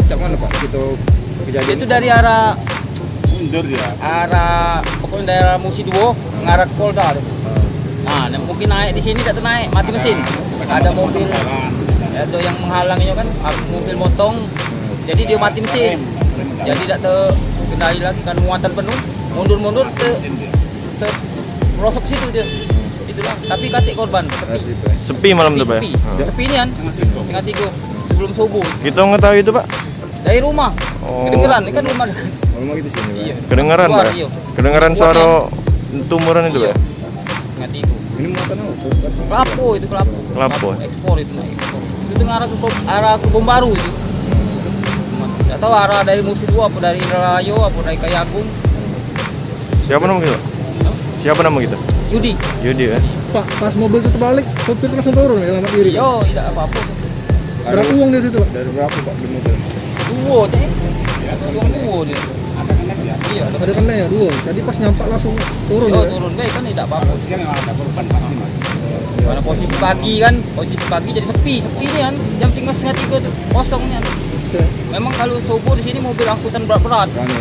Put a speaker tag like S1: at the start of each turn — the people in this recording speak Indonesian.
S1: Cak mana Pak? Itu kejadian
S2: Itu dari arah
S3: mundur ya.
S2: Pokoknya daerah Musi Duo ngarah ke Polda. Nah, mungkin naik di sini tidak naik, mati mesin. Ada mobil ada yang menghalanginya kan, mobil motong. Jadi dia mati mesin. Jadi tidak terkendali lagi kan, muatan penuh. Mundur-mundur merosok situ dia. Itulah. Tapi katik korban
S4: Sepi malam itu, Pak.
S2: Sepi ini kan. Setengah 3 sebelum subuh.
S4: Kita mengetahui itu, Pak.
S2: Dari rumah.
S4: Oh.
S2: Kedengeran, ini kan rumah dekat.
S1: rumah gitu sini Pak.
S2: Iya.
S4: Kedengaran,
S2: Keluar,
S4: Pak.
S2: iya.
S4: Kedengaran suara tumuran itu,
S2: Iya.
S4: Pak.
S2: Setengah 3.
S1: Ini muatan apa?
S2: Kelapo itu kelapo.
S4: Kelapo.
S2: Ekspor itu naik ekspor. Itu arah ke Kebun Baru itu. Tidak tahu arah dari Musi Dua apa dari Indralayo apa dari Kayagung.
S4: Siapa nama kita? Siapa nama kita?
S2: Yudi.
S4: Yudi ya.
S5: Pak, pas mobil itu terbalik, sopir langsung turun ya, alamat kiri.
S2: Yo, tidak apa-apa.
S5: Berapa uang di situ, Pak?
S1: Dari berapa Pak di mobil?
S2: Duo deh. Cuma duo dia. Iya,
S5: Ada kena ya, dua. Jadi pas nyampak langsung turun
S2: Yo,
S5: ya.
S2: turun baik kan tidak apa-apa.
S3: Siang memang ada korban pasti Mas.
S2: Karena posisi pagi jadi sepi ini kan. Jam 2:30 tuh kosongnya.
S5: Oke.
S2: Memang kalau subuh di sini mobil angkutan berat-berat.
S1: Kami